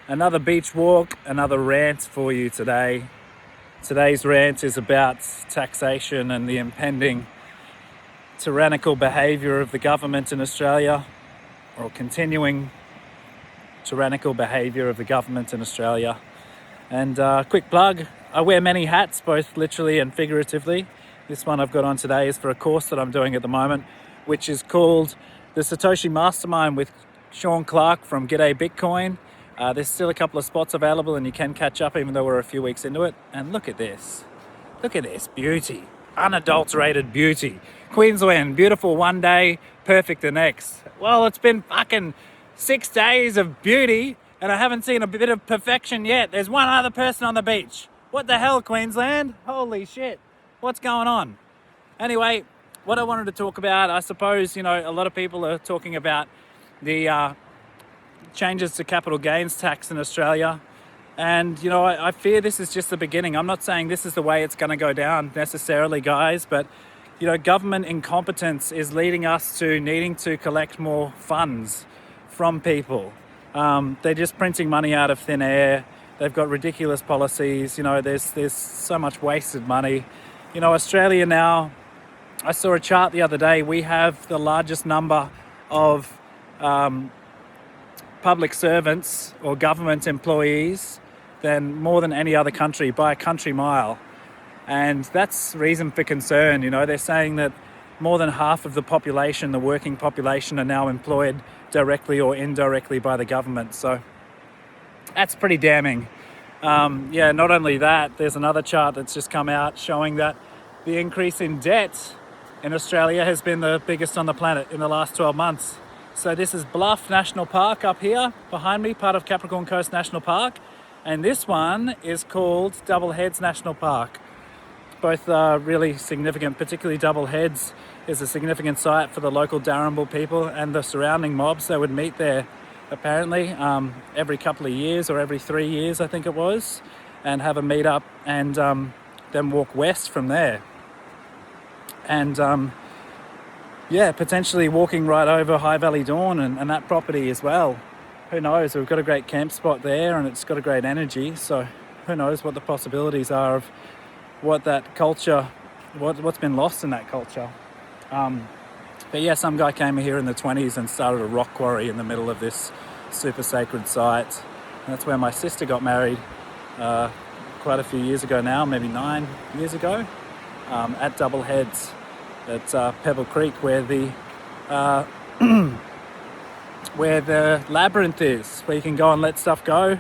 Another beach walk, another rant for you today. Today's rant is about taxation and the impending tyrannical behaviour of the government in Australia, or continuing tyrannical behaviour of the government in Australia. And quick plug, I wear many hats, both literally and figuratively. This one I've got on today is for a course that I'm doing at the moment, which is called the Satoshi Mastermind with Sean Clark from G'day Bitcoin. There's still a couple of spots available and you can catch up even though we're a few weeks into it. And look at this. Look at this beauty. Unadulterated beauty. Queensland, beautiful one day, perfect the next. Well, it's been fucking 6 days of beauty and I haven't seen a bit of perfection yet. There's one other person on the beach. What the hell, Queensland? Holy shit. What's going on? Anyway, what I wanted to talk about, I suppose, a lot of people are talking about the changes to capital gains tax in Australia. And, I fear this is just the beginning. I'm not saying this is the way it's going to go down necessarily, guys, but, government incompetence is leading us to needing to collect more funds from people. They're just printing money out of thin air. They've got ridiculous policies. There's so much wasted money. Australia now, I saw a chart the other day, we have the largest number of public servants or government employees than more than any other country by a country mile. And that's reason for concern. They're saying that more than half of the population, the working population, are now employed directly or indirectly by the government. So that's pretty damning. Not only that, there's another chart that's just come out showing that the increase in debt in Australia has been the biggest on the planet in the last 12 months. So this is Bluff National Park up here behind me, part of Capricorn Coast National Park. And this one is called Double Heads National Park. Both are really significant, particularly Double Heads is a significant site for the local Darrinbal people and the surrounding mobs. They would meet there apparently every couple of years or every 3 years, I think it was, and have a meet up and then walk west from there. And potentially walking right over High Valley Dawn and that property as well. Who knows? We've got a great camp spot there and it's got a great energy. So who knows what the possibilities are of what that culture, what's been lost in that culture. Some guy came here in the 20s and started a rock quarry in the middle of this super sacred site. And that's where my sister got married quite a few years ago now, maybe 9 years ago, at Double Heads at Pebble Creek, where the where the labyrinth is, where you can go and let stuff go.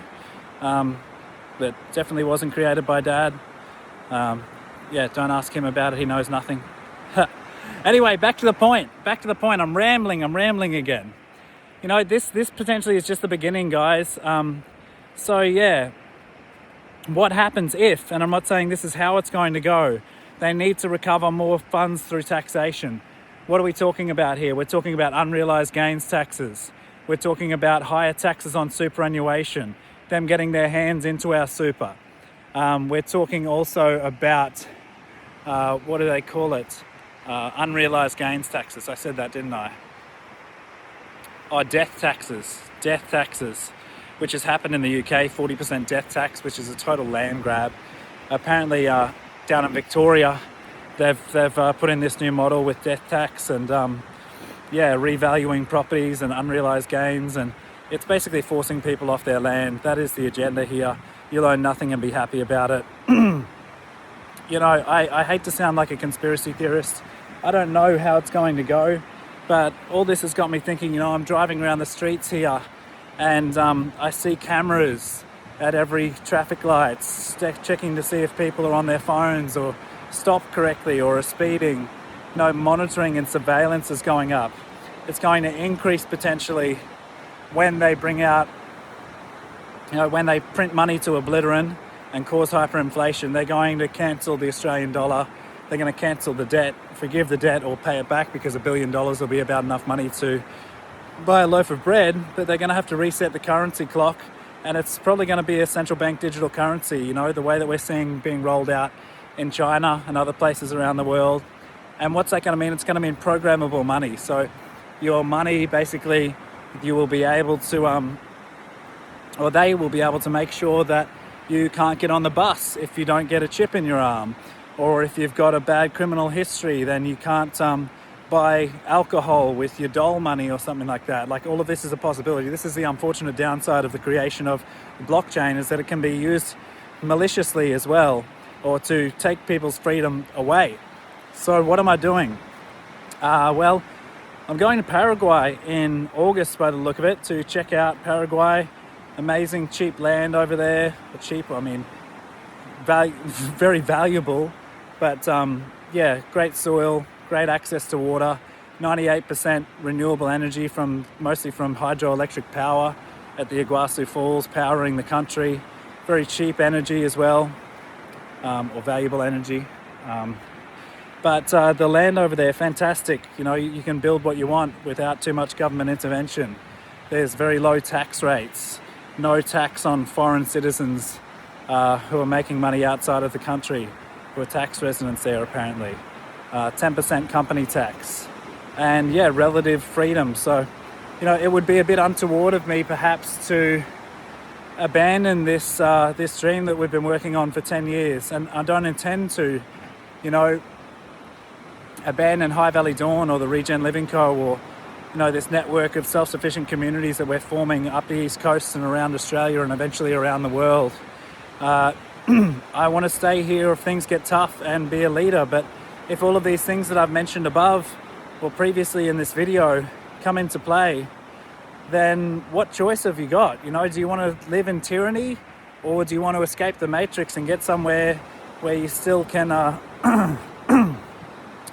That definitely wasn't created by Dad. Don't ask him about it. He knows nothing. Anyway, back to the point. I'm rambling again. This potentially is just the beginning, guys. What happens if, and I'm not saying this is how it's going to go, they need to recover more funds through taxation. What are we talking about here? We're talking about unrealised gains taxes. We're talking about higher taxes on superannuation, them getting their hands into our super. We're talking also about, what do they call it? Unrealised gains taxes. I said that, didn't I? Death taxes, which has happened in the UK, 40% death tax, which is a total land grab. Apparently, down in Victoria, they've put in this new model with death tax and revaluing properties and unrealised gains, and it's basically forcing people off their land. That is the agenda here. You'll own nothing and be happy about it. I hate to sound like a conspiracy theorist. I don't know how it's going to go, but all this has got me thinking, I'm driving around the streets here and I see cameras at every traffic light, checking to see if people are on their phones or stopped correctly or are speeding. Monitoring and surveillance is going up. It's going to increase potentially when they bring out, when they print money to obliterate and cause hyperinflation. They're going to cancel the Australian dollar. They're going to cancel the debt, forgive the debt or pay it back, because $1 billion will be about enough money to buy a loaf of bread, but they're going to have to reset the currency clock, and it's probably going to be a central bank digital currency, the way that we're seeing being rolled out in China and other places around the world. And what's that going to mean? It's going to mean programmable money. So your money, basically, you will be able to or they will be able to make sure that you can't get on the bus if you don't get a chip in your arm, or if you've got a bad criminal history, then you can't buy alcohol with your dole money or something like that. Like, all of this is a possibility. This is the unfortunate downside of the creation of blockchain, is that it can be used maliciously as well, or to take people's freedom away. So what am I doing? Well, I'm going to Paraguay in August by the look of it, to check out Paraguay. Amazing cheap land over there. Cheap, I mean, very valuable, but yeah, great soil, great access to water, 98% renewable energy, mostly from hydroelectric power at the Iguazu Falls, powering the country. Very cheap energy as well, or valuable energy. But the land over there, fantastic. You know, you can build what you want without too much government intervention. There's very low tax rates, no tax on foreign citizens who are making money outside of the country, who are tax residents there apparently. 10% company tax, and yeah, relative freedom. So, you know, it would be a bit untoward of me perhaps to abandon this dream that we've been working on for 10 years, and I don't intend to, you know, abandon High Valley Dawn or the Regen Living Co, or, you know, this network of self-sufficient communities that we're forming up the East Coast and around Australia and eventually around the world. I want to stay here if things get tough and be a leader, but if all of these things that I've mentioned above or previously in this video come into play, then what choice have you got? You know, do you want to live in tyranny, or do you want to escape the matrix and get somewhere where you still can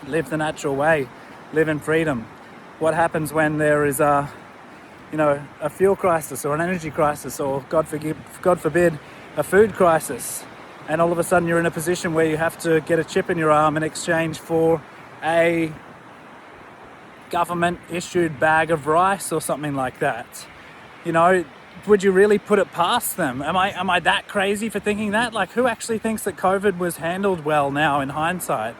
live the natural way, live in freedom? What happens when there is a fuel crisis or an energy crisis, or God forbid, a food crisis, and all of a sudden you're in a position where you have to get a chip in your arm in exchange for a government issued bag of rice or something like that? You know, would you really put it past them? Am I that crazy for thinking that? Like, who actually thinks that COVID was handled well now in hindsight?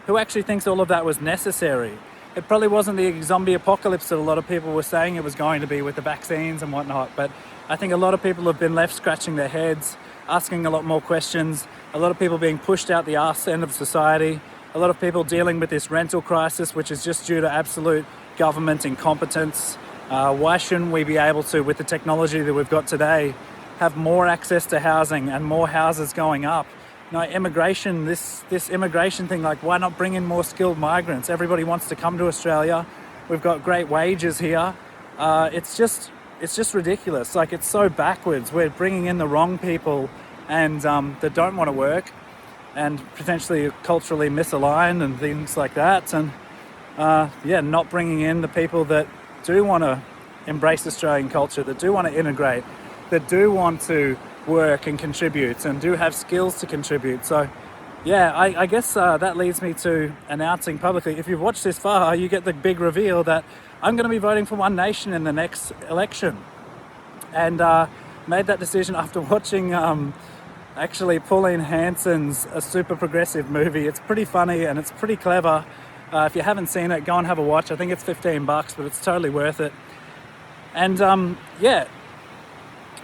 Who actually thinks all of that was necessary? It probably wasn't the zombie apocalypse that a lot of people were saying it was going to be with the vaccines and whatnot, but I think a lot of people have been left scratching their heads, asking a lot more questions, a lot of people being pushed out the arse end of society, a lot of people dealing with this rental crisis, which is just due to absolute government incompetence. Why shouldn't we be able to, with the technology that we've got today, have more access to housing and more houses going up? You know, immigration, this immigration thing, like, why not bring in more skilled migrants? Everybody wants to come to Australia. We've got great wages here. It's just ridiculous. Like, it's so backwards. We're bringing in the wrong people, and that don't want to work, and potentially culturally misaligned and things like that. And not bringing in the people that do want to embrace Australian culture, that do want to integrate, that do want to work and contribute and do have skills to contribute. So yeah, I guess that leads me to announcing publicly, if you've watched this far, you get the big reveal that I'm going to be voting for One Nation in the next election. And made that decision after watching actually Pauline Hanson's A Super Progressive movie. It's pretty funny and it's pretty clever. If you haven't seen it, go and have a watch. I think it's $15, but it's totally worth it. And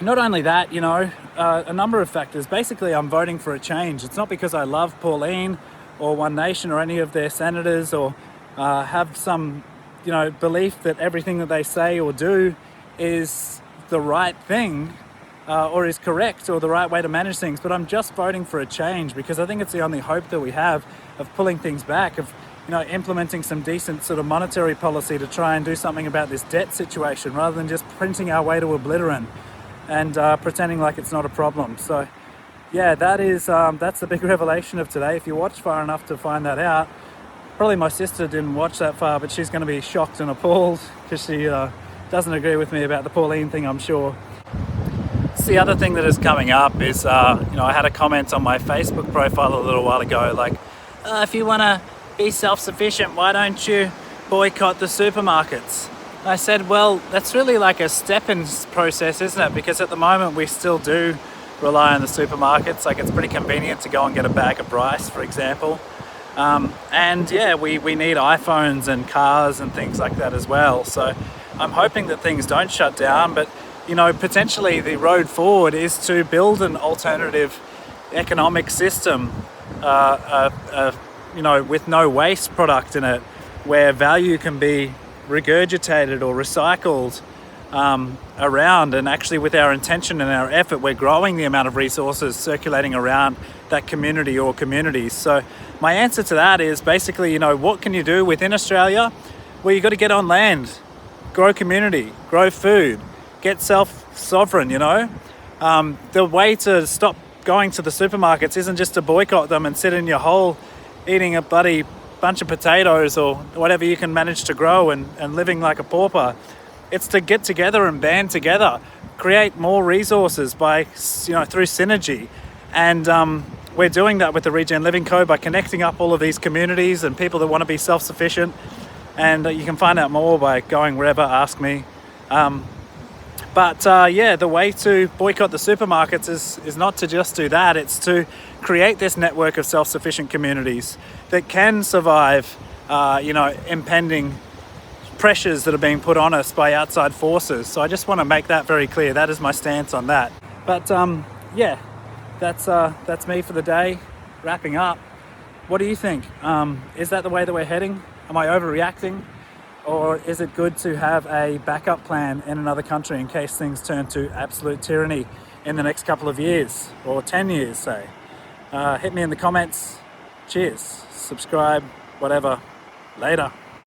not only that, you know, a number of factors. Basically, I'm voting for a change. It's not because I love Pauline or One Nation or any of their senators, or have some, you know, belief that everything that they say or do is the right thing, or is correct, or the right way to manage things. But I'm just voting for a change because I think it's the only hope that we have of pulling things back, of, you know, implementing some decent sort of monetary policy to try and do something about this debt situation, rather than just printing our way to oblivion and pretending like it's not a problem. So yeah, that's the big revelation of today. If you watch far enough to find that out, probably my sister didn't watch that far, but she's going to be shocked and appalled because she doesn't agree with me about the Pauline thing, I'm sure. So the other thing that is coming up is, I had a comment on my Facebook profile a little while ago, like, if you want to be self-sufficient, why don't you boycott the supermarkets? I said, well, that's really like a step-in process, isn't it? Because at the moment we still do rely on the supermarkets. Like, it's pretty convenient to go and get a bag of rice, for example. And yeah, we need iPhones and cars and things like that as well. So I'm hoping that things don't shut down, but potentially the road forward is to build an alternative economic system, with no waste product in it, where value can be regurgitated or recycled around. And actually, with our intention and our effort, we're growing the amount of resources circulating around that community or communities. So my answer to that is basically, what can you do within Australia? Well, you got to get on land, grow community, grow food, get self-sovereign. The way to stop going to the supermarkets isn't just to boycott them and sit in your hole eating a bloody bunch of potatoes or whatever you can manage to grow and living like a pauper. It's to get together and band together, create more resources through synergy. And we're doing that with the Regen Living Co. by connecting up all of these communities and people that want to be self-sufficient. And you can find out more by going wherever, ask me. The way to boycott the supermarkets is not to just do that. It's to create this network of self-sufficient communities that can survive, impending pressures that are being put on us by outside forces. So I just want to make that very clear. That is my stance on that. But that's me for the day. Wrapping up. What do you think? Is that the way that we're heading? Am I overreacting? Or is it good to have a backup plan in another country in case things turn to absolute tyranny in the next couple of years or 10 years, say? Hit me in the comments. Cheers. Subscribe, whatever. Later.